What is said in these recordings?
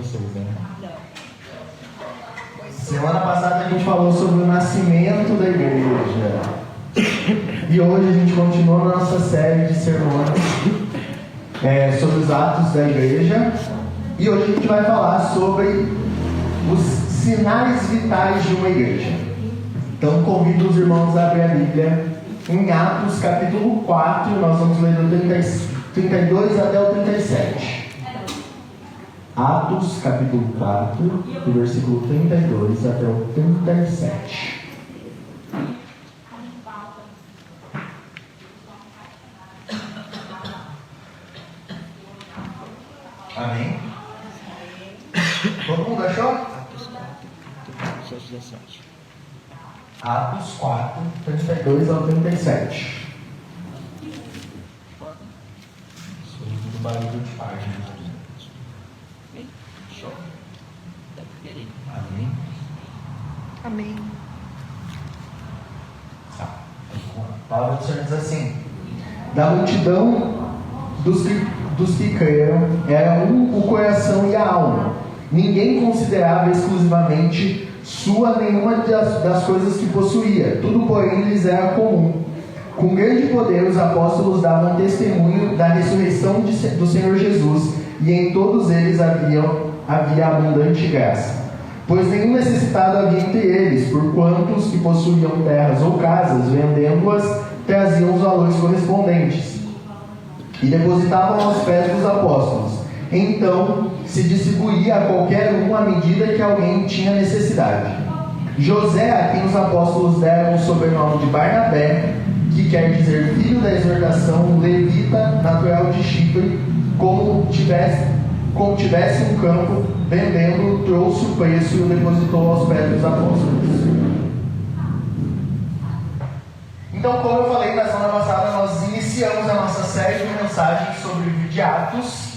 vocês, né? Semana passada a gente falou sobre o nascimento da igreja. E hoje a gente continua na nossa série de sermões sobre os atos da igreja. E hoje a gente vai falar sobre os sinais vitais de uma igreja. Então convido os irmãos a abrir a Bíblia em Atos capítulo 4. Nós vamos ler do 32 até o 37. Atos capítulo 4, do versículo 32 até o 37. Amém? Todo mundo achou? Atos 4, 32 ao 37. Sou do barulho de página. Amém? Amém. A palavra do Senhor diz assim: da multidão dos que creram era um o coração e a alma. Ninguém considerava exclusivamente sua nenhuma das coisas que possuía. Tudo, porém, lhes era comum. Com grande poder os apóstolos davam testemunho da ressurreição do Senhor Jesus, e em todos eles havia abundante graça. Pois nenhum necessitado havia entre eles, porquanto os que possuíam terras ou casas, vendendo-as, traziam os valores correspondentes e depositavam aos pés dos apóstolos. Então se distribuía a qualquer um à medida que alguém tinha necessidade. José, a quem os apóstolos deram o sobrenome de Barnabé, que quer dizer filho da exortação, levita, natural de Chipre, como tivesse um campo, vendendo, trouxe o preço e o depositou aos pés dos apóstolos. Então, como eu falei na semana passada, nós iniciamos a nossa série de mensagens sobre o livro de Atos,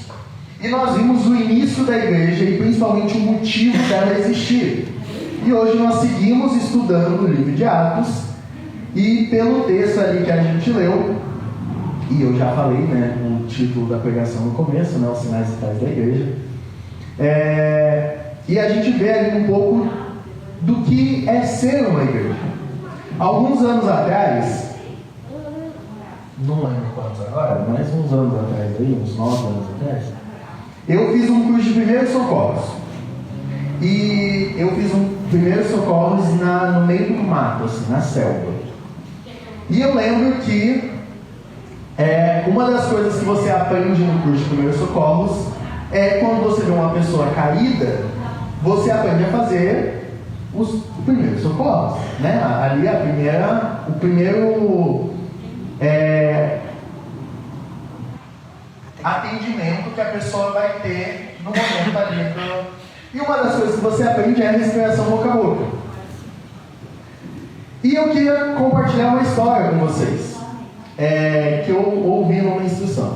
e nós vimos o início da igreja e principalmente o motivo dela existir. E hoje nós seguimos estudando o livro de Atos, e pelo texto ali que a gente leu, e eu já falei, né, o título da pregação no começo, né, os sinais vitais da igreja, e a gente vê ali um pouco do que é ser uma igreja. Alguns anos atrás, não lembro quantos agora, mas uns anos atrás, aí, uns 9 anos atrás, eu fiz um curso de primeiros socorros. E eu fiz um primeiros socorros no meio do mato, assim, na selva. E eu lembro que uma das coisas que você aprende no curso de primeiros socorros é quando você vê uma pessoa caída, você aprende a fazer os primeiros socorros, né? Ali o primeiro atendimento que a pessoa vai ter no momento ali. E uma das coisas que você aprende é a respiração boca a boca. E eu queria compartilhar uma história com vocês, que eu ouvi numa instrução.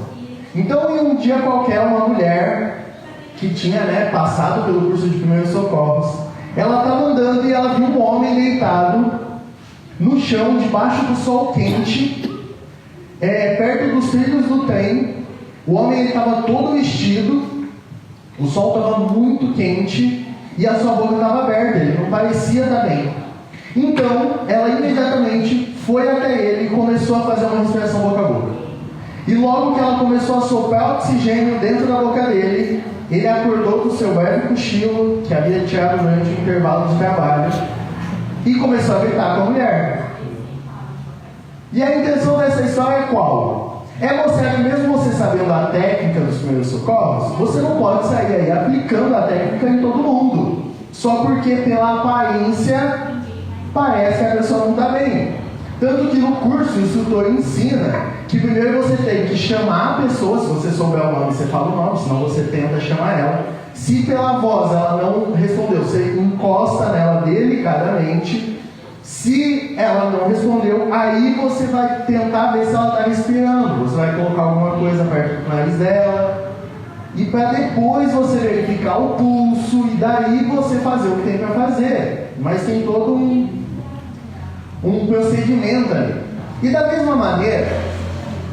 Então, em um dia qualquer, uma mulher que tinha, passado pelo curso de primeiros socorros, ela estava andando e ela viu um homem deitado no chão, debaixo do sol quente, perto dos trilhos do trem. O homem estava todo vestido, o sol estava muito quente e a sua boca estava aberta, ele não parecia estar bem. Então, ela imediatamente foi até ele e começou a fazer uma respiração boca a boca. E logo que ela começou a soprar oxigênio dentro da boca dele, ele acordou do seu breve cochilo, que havia tirado durante o intervalo de trabalho, e começou a gritar com a mulher. E a intenção dessa história é qual? É mostrar que mesmo você sabendo a técnica dos primeiros socorros, você não pode sair aí aplicando a técnica em todo mundo, só porque pela aparência parece que a pessoa não está bem. Tanto que no curso o instrutor ensina que primeiro você tem que chamar a pessoa. Se você souber o nome, você fala o nome, senão você tenta chamar ela. Se pela voz ela não respondeu, você encosta nela delicadamente. Se ela não respondeu, aí você vai tentar ver se ela está respirando. Você vai colocar alguma coisa perto do nariz dela, e para depois você verificar o pulso, e daí você fazer o que tem para fazer. Mas tem todo um procedimento ali. E da mesma maneira,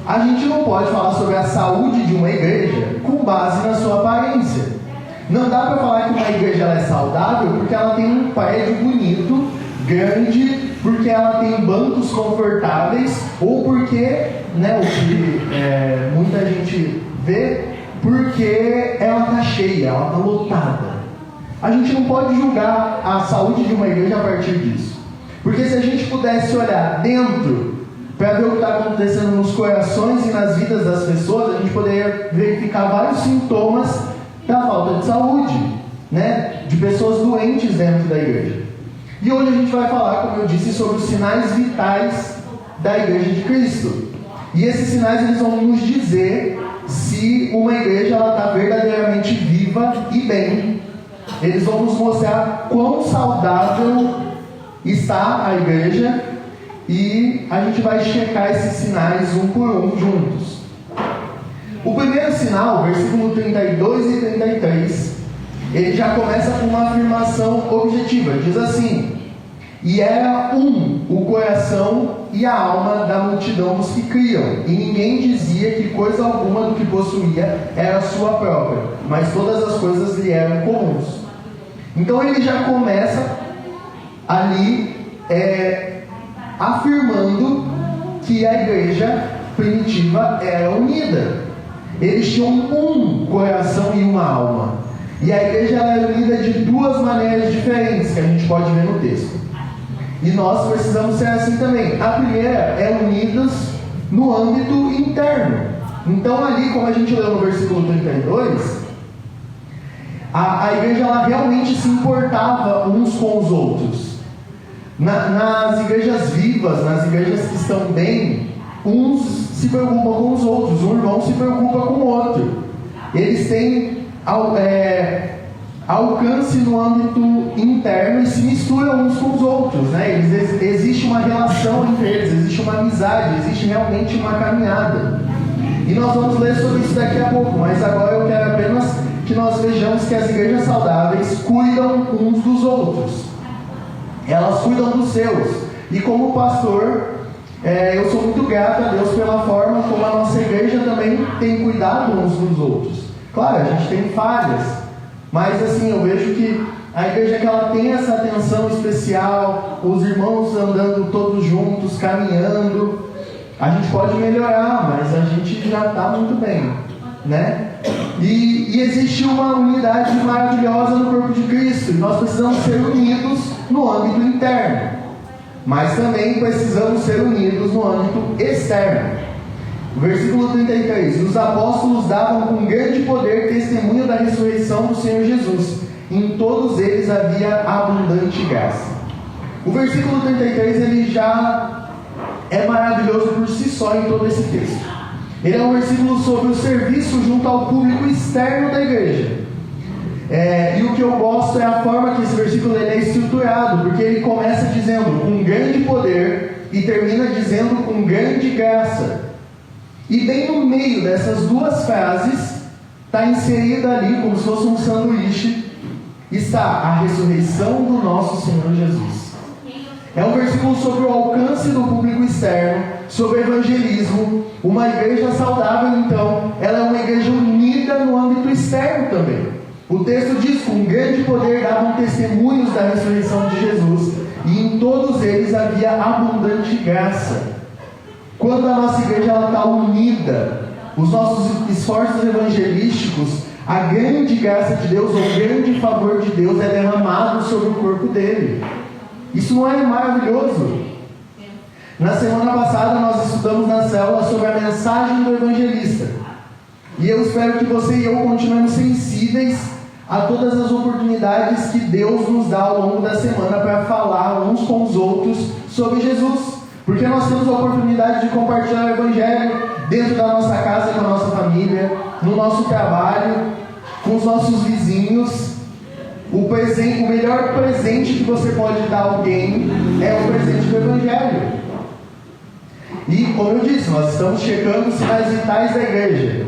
a gente não pode falar sobre a saúde de uma igreja com base na sua aparência. Não dá para falar que uma igreja ela é saudável porque ela tem um prédio bonito, grande, porque ela tem bancos confortáveis, ou porque, né, o que muita gente vê, porque ela está cheia, ela está lotada. A gente não pode julgar a saúde de uma igreja a partir disso. Porque se a gente pudesse olhar dentro para ver o que está acontecendo nos corações e nas vidas das pessoas, a gente poderia verificar vários sintomas da falta de saúde, né? De pessoas doentes dentro da igreja. E hoje a gente vai falar, como eu disse, sobre os sinais vitais da Igreja de Cristo. E esses sinais eles vão nos dizer se uma igreja está verdadeiramente viva e bem. Eles vão nos mostrar quão saudável está a igreja, e a gente vai checar esses sinais um por um juntos. O primeiro sinal, versículo 32 e 33, ele já começa com uma afirmação objetiva. Diz assim: e era o coração e a alma da multidão dos que criam, e ninguém dizia que coisa alguma do que possuía era sua própria, mas todas as coisas lhe eram comuns. Então ele já começa ali afirmando que a igreja primitiva era unida. Eles tinham um coração e uma alma. E a igreja era unida de duas maneiras diferentes, que a gente pode ver no texto. E nós precisamos ser assim também. A primeira é unidos no âmbito interno. Então ali, como a gente leu no versículo 32, a igreja ela realmente se importava uns com os outros. Nas igrejas vivas, nas igrejas que estão bem, uns se preocupam com os outros, um irmão se preocupa com o outro. Eles têm alcance no âmbito interno e se misturam uns com os outros, né? Existe uma relação entre eles, existe uma amizade, existe realmente uma caminhada. E nós vamos ler sobre isso daqui a pouco, mas agora eu quero apenas que nós vejamos que as igrejas saudáveis cuidam uns dos outros. Elas cuidam dos seus. E como pastor, eu sou muito grato a Deus pela forma como a nossa igreja também tem cuidado uns dos outros. Claro, a gente tem falhas, mas assim, eu vejo que a igreja que ela tem essa atenção especial, os irmãos andando todos juntos, caminhando, a gente pode melhorar, mas a gente já está muito bem, né? E existe uma unidade maravilhosa no corpo de Cristo, e nós precisamos ser unidos no âmbito interno, mas também precisamos ser unidos no âmbito externo. Versículo 33: os apóstolos davam com grande poder testemunho da ressurreição do Senhor Jesus. Em todos eles havia abundante graça. O versículo 33 ele já é maravilhoso por si só em todo esse texto. Ele é um versículo sobre o serviço junto ao público externo da igreja. E o que eu gosto é a forma que esse versículo ele é estruturado, porque ele começa dizendo com grande poder e termina dizendo com grande graça. E bem no meio dessas duas frases, está inserida ali, como se fosse um sanduíche, está a ressurreição do nosso Senhor Jesus. É um versículo sobre o alcance do público externo, sobre evangelismo. Uma igreja saudável, então, ela é uma igreja unida no âmbito externo também. O texto diz: com grande poder davam testemunhos da ressurreição de Jesus, e em todos eles havia abundante graça. Quando a nossa igreja está unida, os nossos esforços evangelísticos, a grande graça de Deus, o grande favor de Deus é derramado sobre o corpo dele. Isso não é maravilhoso? Na semana passada nós estudamos na célula sobre a mensagem do evangelista. E eu espero que você e eu continuemos sensíveis a todas as oportunidades que Deus nos dá ao longo da semana para falar uns com os outros sobre Jesus. Porque nós temos a oportunidade de compartilhar o Evangelho dentro da nossa casa, com a nossa família, no nosso trabalho, com os nossos vizinhos. O melhor presente que você pode dar a alguém é o presente do Evangelho. E, como eu disse, nós estamos checando os sinais vitais da igreja.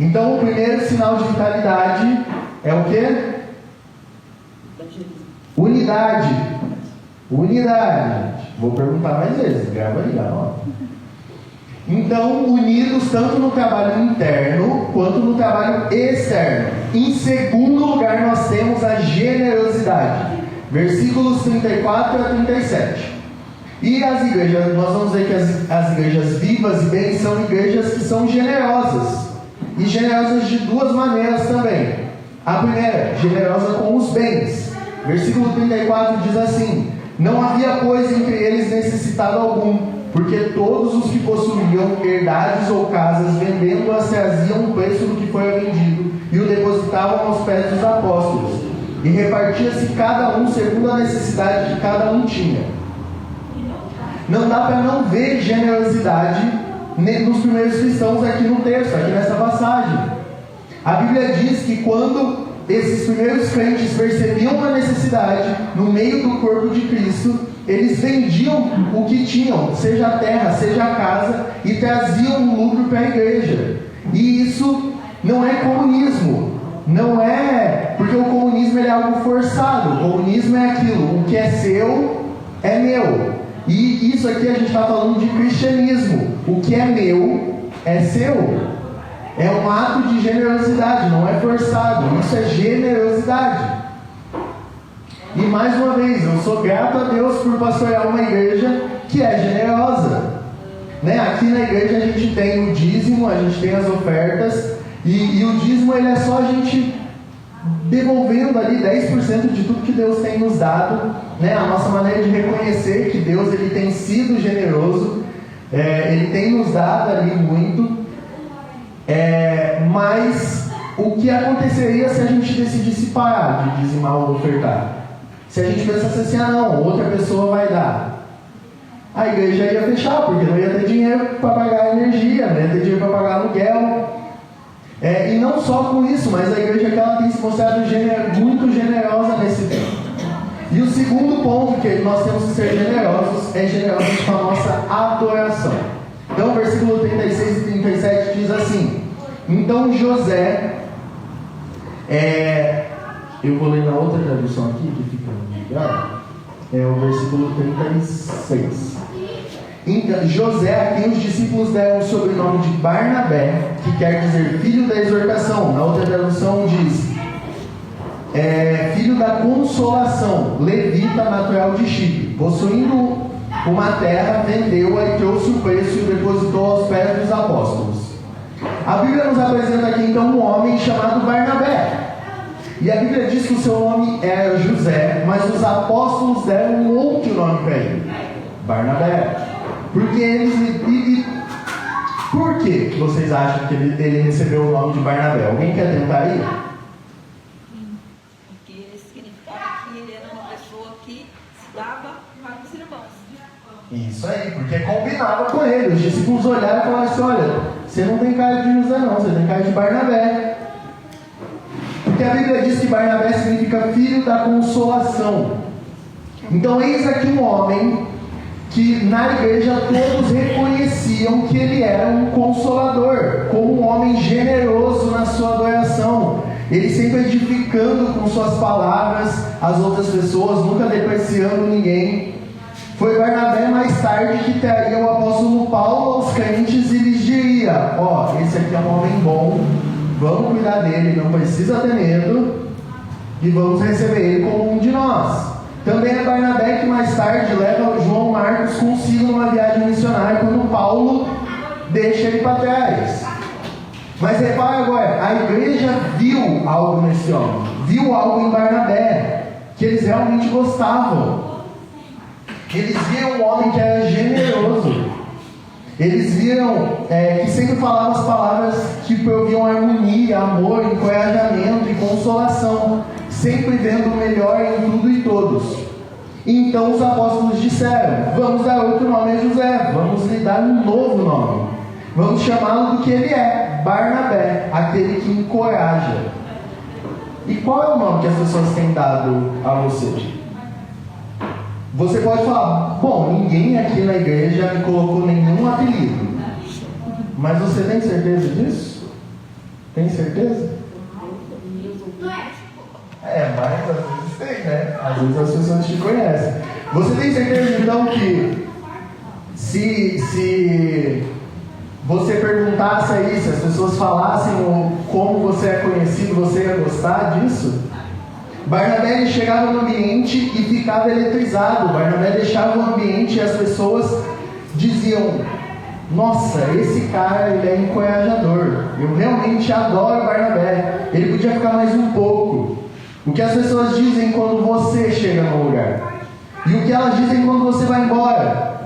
Então, o primeiro sinal de vitalidade é o quê? Unidade. Unidade. Vou perguntar mais vezes, grava aí, ó. Então, unidos tanto no trabalho interno quanto no trabalho externo. Em segundo lugar, nós temos a generosidade. Versículos 34 a 37. E as igrejas, nós vamos ver que as igrejas vivas e bem são igrejas que são generosas. E generosas de duas maneiras também. A primeira, generosa com os bens. Versículo 34 diz assim: não havia, pois, entre eles necessitado algum, porque todos os que possuíam herdades ou casas, vendendo-as, traziam o preço do que foi vendido e o depositavam aos pés dos apóstolos. E repartia-se cada um segundo a necessidade que cada um tinha. Não dá para não ver generosidade nos primeiros cristãos aqui no texto, aqui nessa passagem. A Bíblia diz que quando esses primeiros crentes percebiam a necessidade no meio do corpo de Cristo, eles vendiam o que tinham, seja a terra, seja a casa, e traziam um lucro para a igreja. E isso não é comunismo. Não é, porque o comunismo é algo forçado. O comunismo é aquilo, o que é seu é meu. E isso aqui a gente está falando de cristianismo. O que é meu é seu. É um ato de generosidade, não é forçado. Isso é generosidade. E mais uma vez, eu sou grato a Deus por pastorear uma igreja que é generosa. Aqui na igreja a gente tem o dízimo, a gente tem as ofertas. E o dízimo ele é só a gente devolvendo ali 10% de tudo que Deus tem nos dado, a nossa maneira de reconhecer que Deus ele tem sido generoso, ele tem nos dado ali muito, mas o que aconteceria se a gente decidisse parar de dizimar ou ofertar? Se a gente pensasse assim, não, outra pessoa vai dar, a igreja ia fechar, porque não ia ter dinheiro para pagar a energia, não ia ter dinheiro para pagar aluguel. E não só com isso, mas a igreja que ela tem se mostrado muito generosa nesse tempo. E o segundo ponto que nós temos que ser generosos é generosos com a nossa adoração. Então, versículo 36 e 37 diz assim: então José, eu vou ler na outra tradução aqui, que fica melhor, é o versículo 36. Então, José, a quem os discípulos deram o sobrenome de Barnabé, que quer dizer filho da exortação. Na outra tradução diz filho da consolação, levita natural de Chipre. Possuindo uma terra, vendeu-a e trouxe o preço e o depositou aos pés dos apóstolos. A Bíblia nos apresenta aqui então um homem chamado Barnabé. E a Bíblia diz que o seu nome era José, mas os apóstolos deram um outro nome para ele: Barnabé. Porque eles... Por que vocês acham que ele recebeu o nome de Barnabé? Alguém quer tentar aí? Porque significava que ele era uma pessoa que se dava para os irmãos. Isso aí, porque combinava com ele. Os discípulos olharam e falaram assim: olha, você não tem cara de José não, você tem cara de Barnabé. Porque a Bíblia diz que Barnabé significa filho da consolação. Então eis aqui um homem que na igreja todos reconheciam que ele era um consolador, como um homem generoso na sua adoração. Ele sempre edificando com suas palavras as outras pessoas, nunca depreciando ninguém. Foi Barnabé mais tarde que traria o apóstolo Paulo aos crentes e lhes diria: esse aqui é um homem bom, vamos cuidar dele, não precisa ter medo, e vamos receber ele como um de nós. Também é Barnabé que mais tarde leva João Marcos consigo numa viagem missionária, quando Paulo deixa ele para trás. Mas repara agora, a igreja viu algo nesse homem, viu algo em Barnabé, que eles realmente gostavam. Eles viram um homem que era generoso. Eles viram que sempre falava as palavras que proviam harmonia, amor, encorajamento e consolação, sempre vendo o melhor em tudo e todos. Então os apóstolos disseram: vamos dar outro nome a José, vamos lhe dar um novo nome, vamos chamá-lo do que ele é, Barnabé, aquele que encoraja. E qual é o nome que as pessoas têm dado a você? Você pode falar: bom, ninguém aqui na igreja me colocou nenhum apelido. Mas você tem certeza disso? Tem certeza? Mas às vezes tem, né? Às vezes as pessoas te conhecem. Você tem certeza então que se você perguntasse aí, se as pessoas falassem como você é conhecido, você ia gostar disso? Barnabé chegava no ambiente e ficava eletrizado. Barnabé deixava o ambiente e as pessoas diziam: nossa, esse cara ele é encorajador. Eu realmente adoro Barnabé. Ele podia ficar mais um pouco. O que as pessoas dizem quando você chega no lugar? E o que elas dizem quando você vai embora?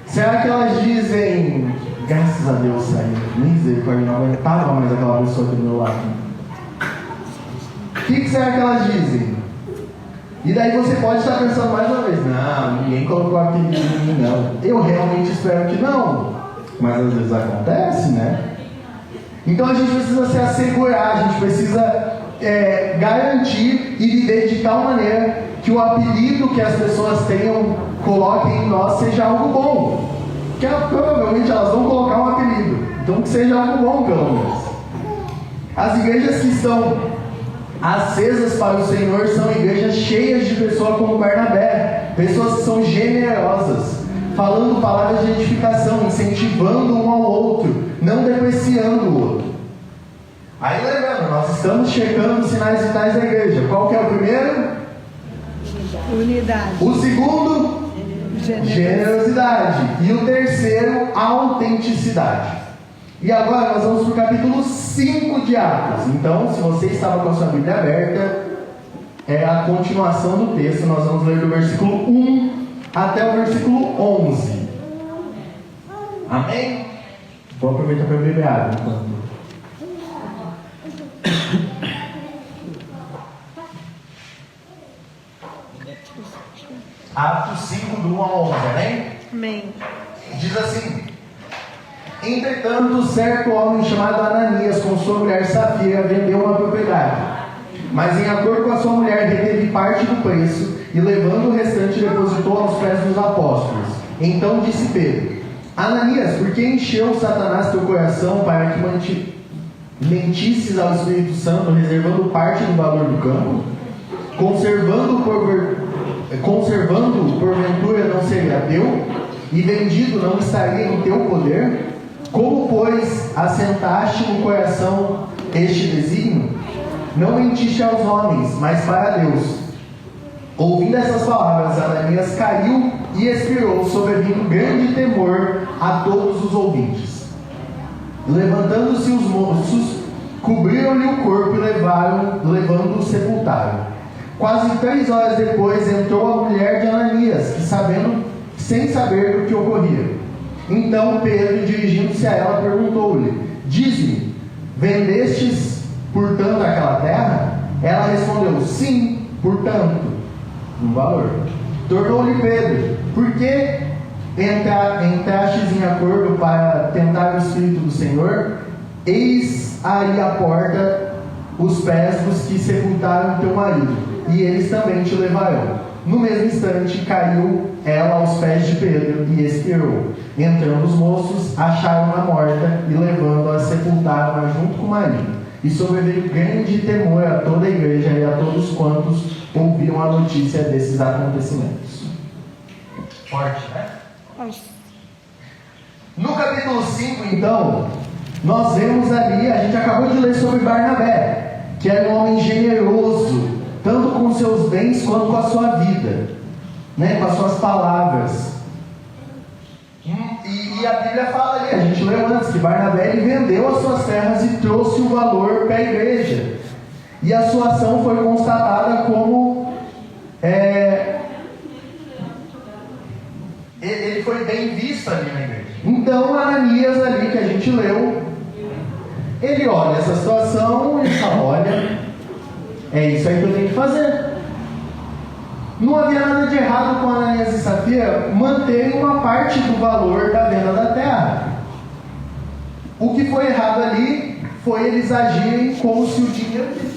Será que elas dizem: graças a Deus saiu, misericórdia, não aguentava mais aquela pessoa aqui do meu lado? O que será que elas dizem? E daí você pode estar pensando mais uma vez: não, ninguém colocou apelido em mim, não. Eu realmente espero que não. Mas às vezes acontece, né? Então a gente precisa se assegurar, a gente precisa garantir e viver de tal maneira que o apelido que as pessoas tenham, coloquem em nós, seja algo bom. Porque provavelmente elas vão colocar um apelido. Então que seja algo bom, pelo menos. As igrejas que estão acesas para o Senhor são igrejas cheias de pessoas como Barnabé, pessoas que são generosas, falando palavras de edificação, incentivando um ao outro, não depreciando o outro. Aí lembrando, nós estamos checando os sinais vitais da igreja. Qual que é o primeiro? Unidade. O segundo? Generosidade. E o terceiro? Autenticidade. E agora nós vamos para o capítulo 5 de Atos. Então, se você estava com a sua Bíblia aberta, é a continuação do texto. Nós vamos ler do versículo 1 até o versículo 11. Amém? Vou aproveitar para beber água enquanto. Atos 5, do 1 ao 11, amém? Amém. Diz assim: entretanto, certo homem chamado Ananias, com sua mulher Safira, vendeu uma propriedade, mas em acordo com a sua mulher reteve parte do preço, e levando o restante depositou aos pés dos apóstolos. Então disse Pedro: Ananias, por que encheu Satanás teu coração para que mentisses ao Espírito Santo, reservando parte do valor do campo? Conservando porventura não seria teu, e vendido não estaria em teu poder? Como, pois, assentaste no coração este desígnio? Não mentiste aos homens, mas para Deus. Ouvindo essas palavras, Ananias caiu e expirou, sobrevindo grande temor a todos os ouvintes. Levantando-se os moços, cobriram-lhe o corpo e levando-o sepultaram. Quase 3 horas depois entrou a mulher de Ananias, sem saber do que ocorria. Então Pedro, dirigindo-se a ela, perguntou-lhe: dize-me, vendestes, portanto, aquela terra? Ela respondeu: sim, portanto, um valor. Tornou-lhe Pedro: por que entrastes em acordo para tentar o Espírito do Senhor? Eis aí à porta os pés dos que sepultaram teu marido, e eles também te levarão. No mesmo instante caiu ela aos pés de Pedro e expirou. Entrando os moços, acharam-na morta e levando-a, sepultaram-na junto com o marido. E sobreveio grande temor a toda a igreja e a todos quantos ouviram a notícia desses acontecimentos. Forte, né? No capítulo 5, então, nós vemos ali, a gente acabou de ler sobre Barnabé, que era um homem generoso, tanto com seus bens quanto com a sua vida, né? Com as suas palavras. E a Bíblia fala ali, a gente leu antes, que Barnabé ele vendeu as suas terras e trouxe o valor para a igreja. E a sua ação foi constatada como ele foi bem visto ali na igreja. Então Ananias ali que a gente leu, ele olha essa situação e fala: olha, é isso aí que eu tenho que fazer. Não havia nada de errado com Ananias e Safira manterem uma parte do valor da venda da terra. O que foi errado ali foi eles agirem como se o dinheiro...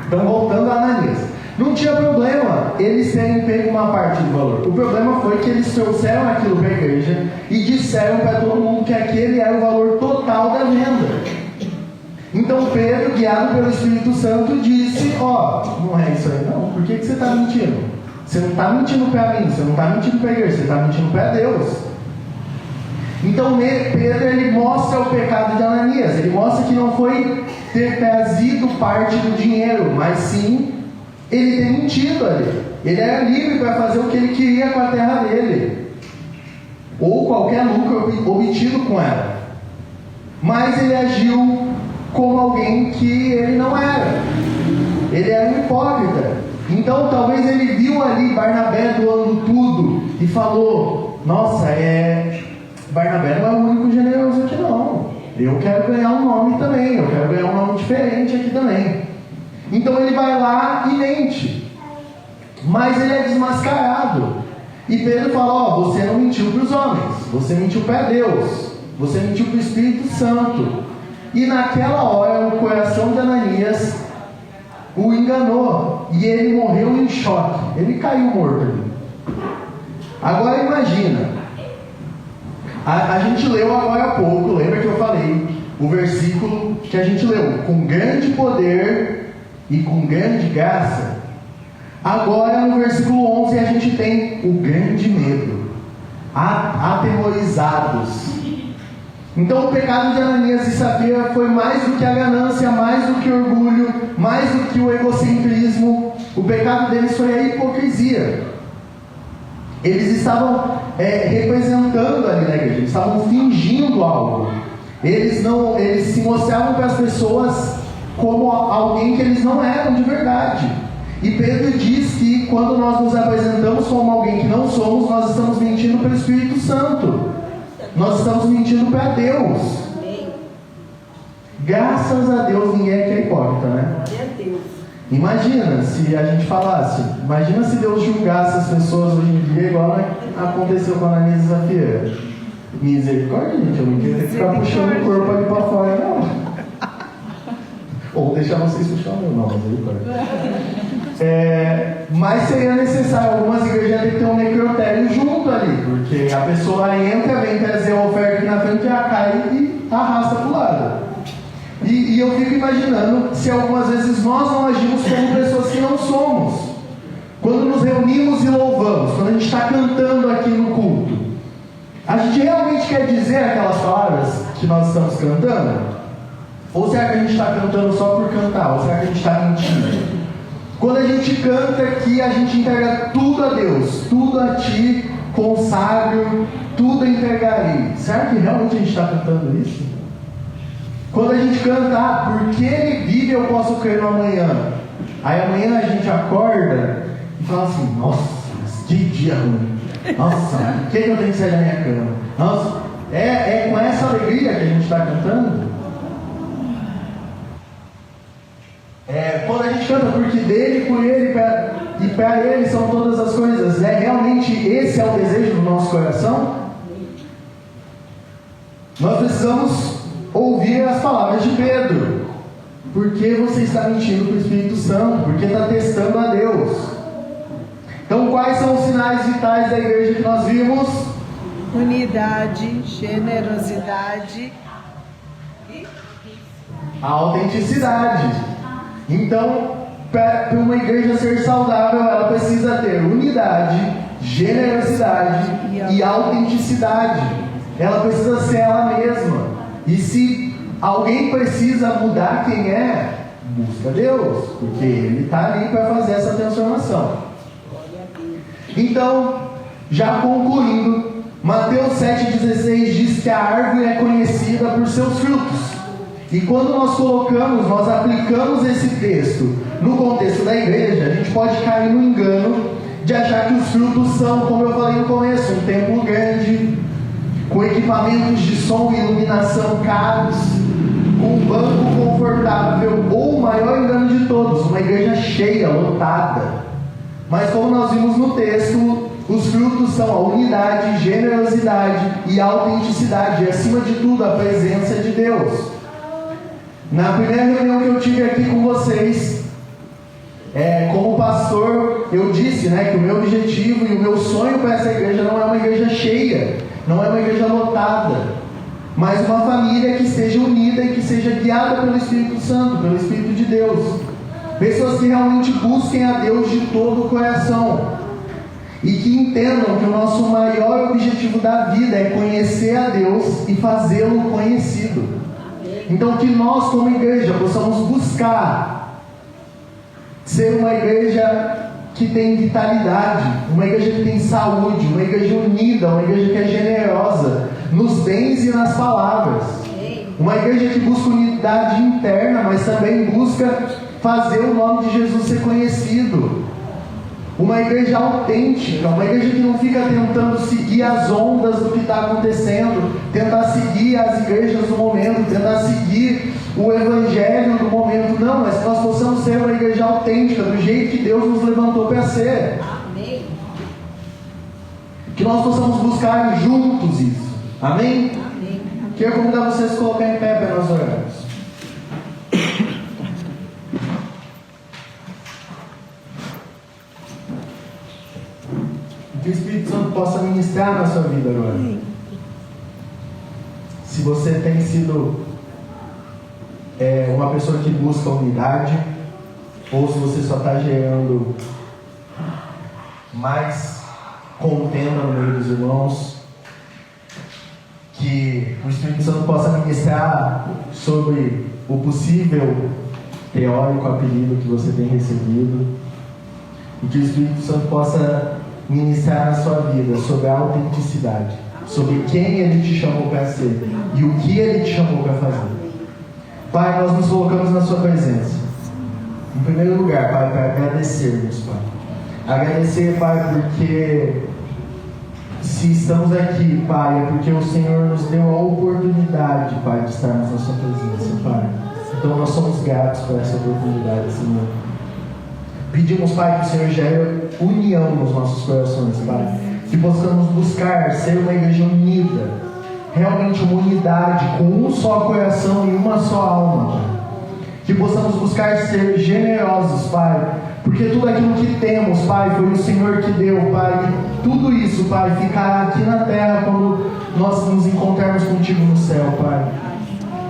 Então, voltando a Ananias. Não tinha problema eles terem pego uma parte do valor. O problema foi que eles trouxeram aquilo para a igreja e disseram para todo mundo que aquele era o valor total da venda. Então Pedro, guiado pelo Espírito Santo, disse: não é isso aí não, por que você está mentindo? Você não está mentindo para mim, você não está mentindo para a igreja, você está mentindo para Deus. Então Pedro, ele mostra o pecado de Ananias. Ele mostra que não foi ter trazido parte do dinheiro, mas sim ele ter mentido ali. Ele era livre para fazer o que ele queria com a terra dele, ou qualquer lucro obtido com ela. Mas ele agiu como alguém que ele não era. Ele era um hipócrita. Então talvez ele viu ali Barnabé doando tudo e falou: nossa, Barnabé não é o único generoso aqui não. Eu quero ganhar um nome também, eu quero ganhar um nome diferente aqui também. Então ele vai lá e mente. Mas ele é desmascarado. E Pedro fala: você não mentiu para os homens, você mentiu para Deus, você mentiu para o Espírito Santo. E naquela hora o coração de Ananias o enganou e ele morreu em choque. Ele caiu morto ali. Agora imagina, a gente leu agora há pouco, lembra que eu falei o versículo que a gente leu: com grande poder e com grande graça. Agora no versículo 11 a gente tem o grande medo, aterrorizados. Então o pecado de Ananias e Safira foi mais do que a ganância, mais do que o orgulho, mais do que o egocentrismo. O pecado deles foi a hipocrisia. Eles estavam representando ali na igreja, eles estavam fingindo algo. Eles se mostravam para as pessoas como alguém que eles não eram de verdade. E Pedro diz que quando nós nos apresentamos como alguém que não somos, nós estamos mentindo pelo Espírito Santo. Nós estamos mentindo para Deus. Graças a Deus ninguém aqui é hipócrita, né? Imagina se a gente falasse, imagina se Deus julgasse as pessoas hoje em dia igual aconteceu com a Ananias e Safira. Misericórdia, gente, eu não queria ter que ficar puxando o corpo aqui para fora, não. Ou deixar vocês puxar o meu, não, misericórdia. Mas seria necessário, algumas igrejas têm que ter um necrotério junto ali, porque a pessoa entra, vem trazer a oferta aqui na frente, já cai e arrasta para o lado. E eu fico imaginando se algumas vezes nós não agimos como pessoas que não somos. Quando nos reunimos e louvamos, quando a gente está cantando aqui no culto, a gente realmente quer dizer aquelas palavras que nós estamos cantando? Ou será que a gente está cantando só por cantar? Ou será que a gente está mentindo? Quando a gente canta aqui, a gente entrega tudo a Deus, tudo a Ti, consagro, tudo entregarei. Será que realmente a gente está cantando isso? Quando a gente canta, porque Ele vive, eu posso crer no amanhã. Aí amanhã a gente acorda e fala assim: nossa, que dia ruim. Nossa, por que eu tenho que sair da minha cama? Nossa, é com essa alegria que a gente está cantando? Quando a gente canta porque dele, por ele e para ele são todas as coisas, realmente esse é o desejo do nosso coração? Nós precisamos ouvir as palavras de Pedro. Por que você está mentindo para o Espírito Santo? Porque está testando a Deus. Então quais são os sinais vitais da igreja que nós vimos? Unidade, generosidade E A autenticidade. Então, para uma igreja ser saudável, ela precisa ter unidade, generosidade e autenticidade. Ela precisa ser ela mesma. E se alguém precisa mudar quem é, busca Deus, porque Ele está ali para fazer essa transformação. Então, já concluindo, Mateus 7,16 diz que a árvore é conhecida por seus frutos. E quando nós aplicamos esse texto no contexto da igreja, a gente pode cair no engano de achar que os frutos são, como eu falei no começo, um templo grande, com equipamentos de som e iluminação caros, com um banco confortável, ou o maior engano de todos, uma igreja cheia, lotada. Mas como nós vimos no texto, Os frutos são a unidade, generosidade e autenticidade, e acima de tudo a presença de Deus. Na primeira reunião que eu tive aqui com vocês, como pastor, eu disse, que o meu objetivo e o meu sonho para essa igreja não é uma igreja cheia, não é uma igreja lotada, mas uma família que esteja unida e que seja guiada pelo Espírito Santo, pelo Espírito de Deus. Pessoas que realmente busquem a Deus de todo o coração e que entendam que o nosso maior objetivo da vida é conhecer a Deus e fazê-lo conhecido. Então que nós como igreja possamos buscar ser uma igreja que tem vitalidade, uma igreja que tem saúde, uma igreja unida, uma igreja que é generosa nos bens e nas palavras, uma igreja que busca unidade interna, mas também busca fazer o nome de Jesus ser conhecido, uma igreja autêntica, uma igreja que não fica tentando seguir as ondas do que está acontecendo, tentar seguir as igrejas do momento, tentar seguir o evangelho do momento, não, mas que nós possamos ser uma igreja autêntica, do jeito que Deus nos levantou para ser. Amém. Que nós possamos buscar juntos isso. Amém? Amém. Quero convidar vocês a colocar em pé para nós orarmos. Que o Espírito Santo possa ministrar na sua vida agora. Se você tem sido uma pessoa que busca unidade, ou se você só está gerando mais contenda no meio dos irmãos, que o Espírito Santo possa ministrar sobre o possível teórico apelido que você tem recebido, e que o Espírito Santo possa ministrar na sua vida sobre a autenticidade, sobre quem Ele te chamou para ser e o que Ele te chamou para fazer. Pai, nós nos colocamos na sua presença, em primeiro lugar, Pai, para agradecermos, Pai. Agradecer, Pai, porque se estamos aqui, Pai, é porque o Senhor nos deu a oportunidade, Pai, de estarmos na sua presença, Pai. Então nós somos gratos por essa oportunidade, Senhor. Pedimos, Pai, que o Senhor gere união nos nossos corações, Pai. Que possamos buscar ser uma igreja unida, realmente uma unidade, com um só coração e uma só alma, Pai. Que possamos buscar ser generosos, Pai, porque tudo aquilo que temos, Pai, foi o Senhor que deu, Pai. E tudo isso, Pai, ficará aqui na terra quando nós nos encontrarmos contigo no céu, Pai.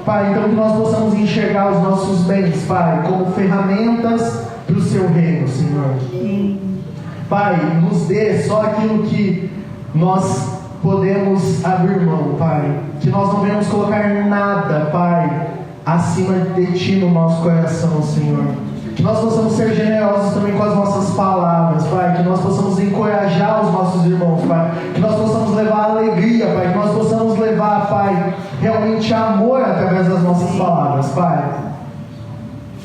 Pai, então que nós possamos enxergar os nossos bens, Pai, como ferramentas para o seu reino, Senhor. Pai, nos dê só aquilo que nós podemos abrir mão, Pai. Que nós não venhamos colocar nada, Pai, acima de Ti no nosso coração, Senhor. Que nós possamos ser generosos também com as nossas palavras, Pai. Que nós possamos encorajar os nossos irmãos, Pai. Que nós possamos levar alegria, Pai. Que nós possamos levar, Pai, realmente amor através das nossas palavras, Pai.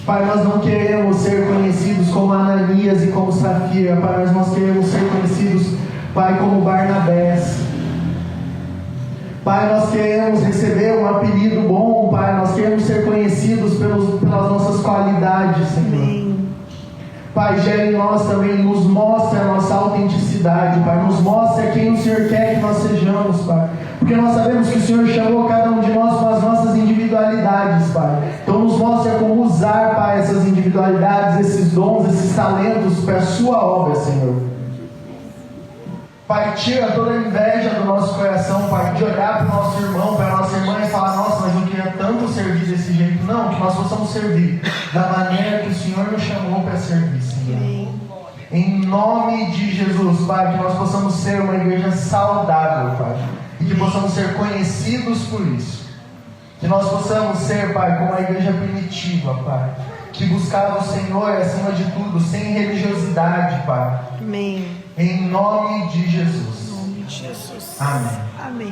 Pai, nós não queremos ser conhecidos como Ananias e como Safira, Pai, mas nós queremos ser conhecidos, Pai, como Barnabés. Pai, nós queremos receber um apelido bom, Pai, nós queremos ser conhecidos pelas nossas qualidades, Senhor. Pai, gere em nós também, nos mostre a nossa autenticidade, Pai, nos mostre quem o Senhor quer que nós sejamos, Pai, porque nós sabemos que o Senhor chamou cada um de nós com as nossas individualidades, Pai. Então nos mostre como usar, Pai, essas individualidades, esses dons, esses talentos para a sua obra, Senhor. Pai, tira toda a inveja do nosso coração, Pai, de olhar para o nosso irmão, para a nossa irmã e falar: nossa, mas eu queria tanto servir desse jeito. Não, que nós possamos servir da maneira que o Senhor nos chamou para servir, Senhor. Em nome de Jesus, Pai, que nós possamos ser uma igreja saudável, Pai, e que possamos ser conhecidos por isso. Que nós possamos ser, Pai, como a igreja primitiva, Pai, que buscava o Senhor acima de tudo, sem religiosidade, Pai. Amém. Em nome de Jesus. Em nome de Jesus. Amém. Amém.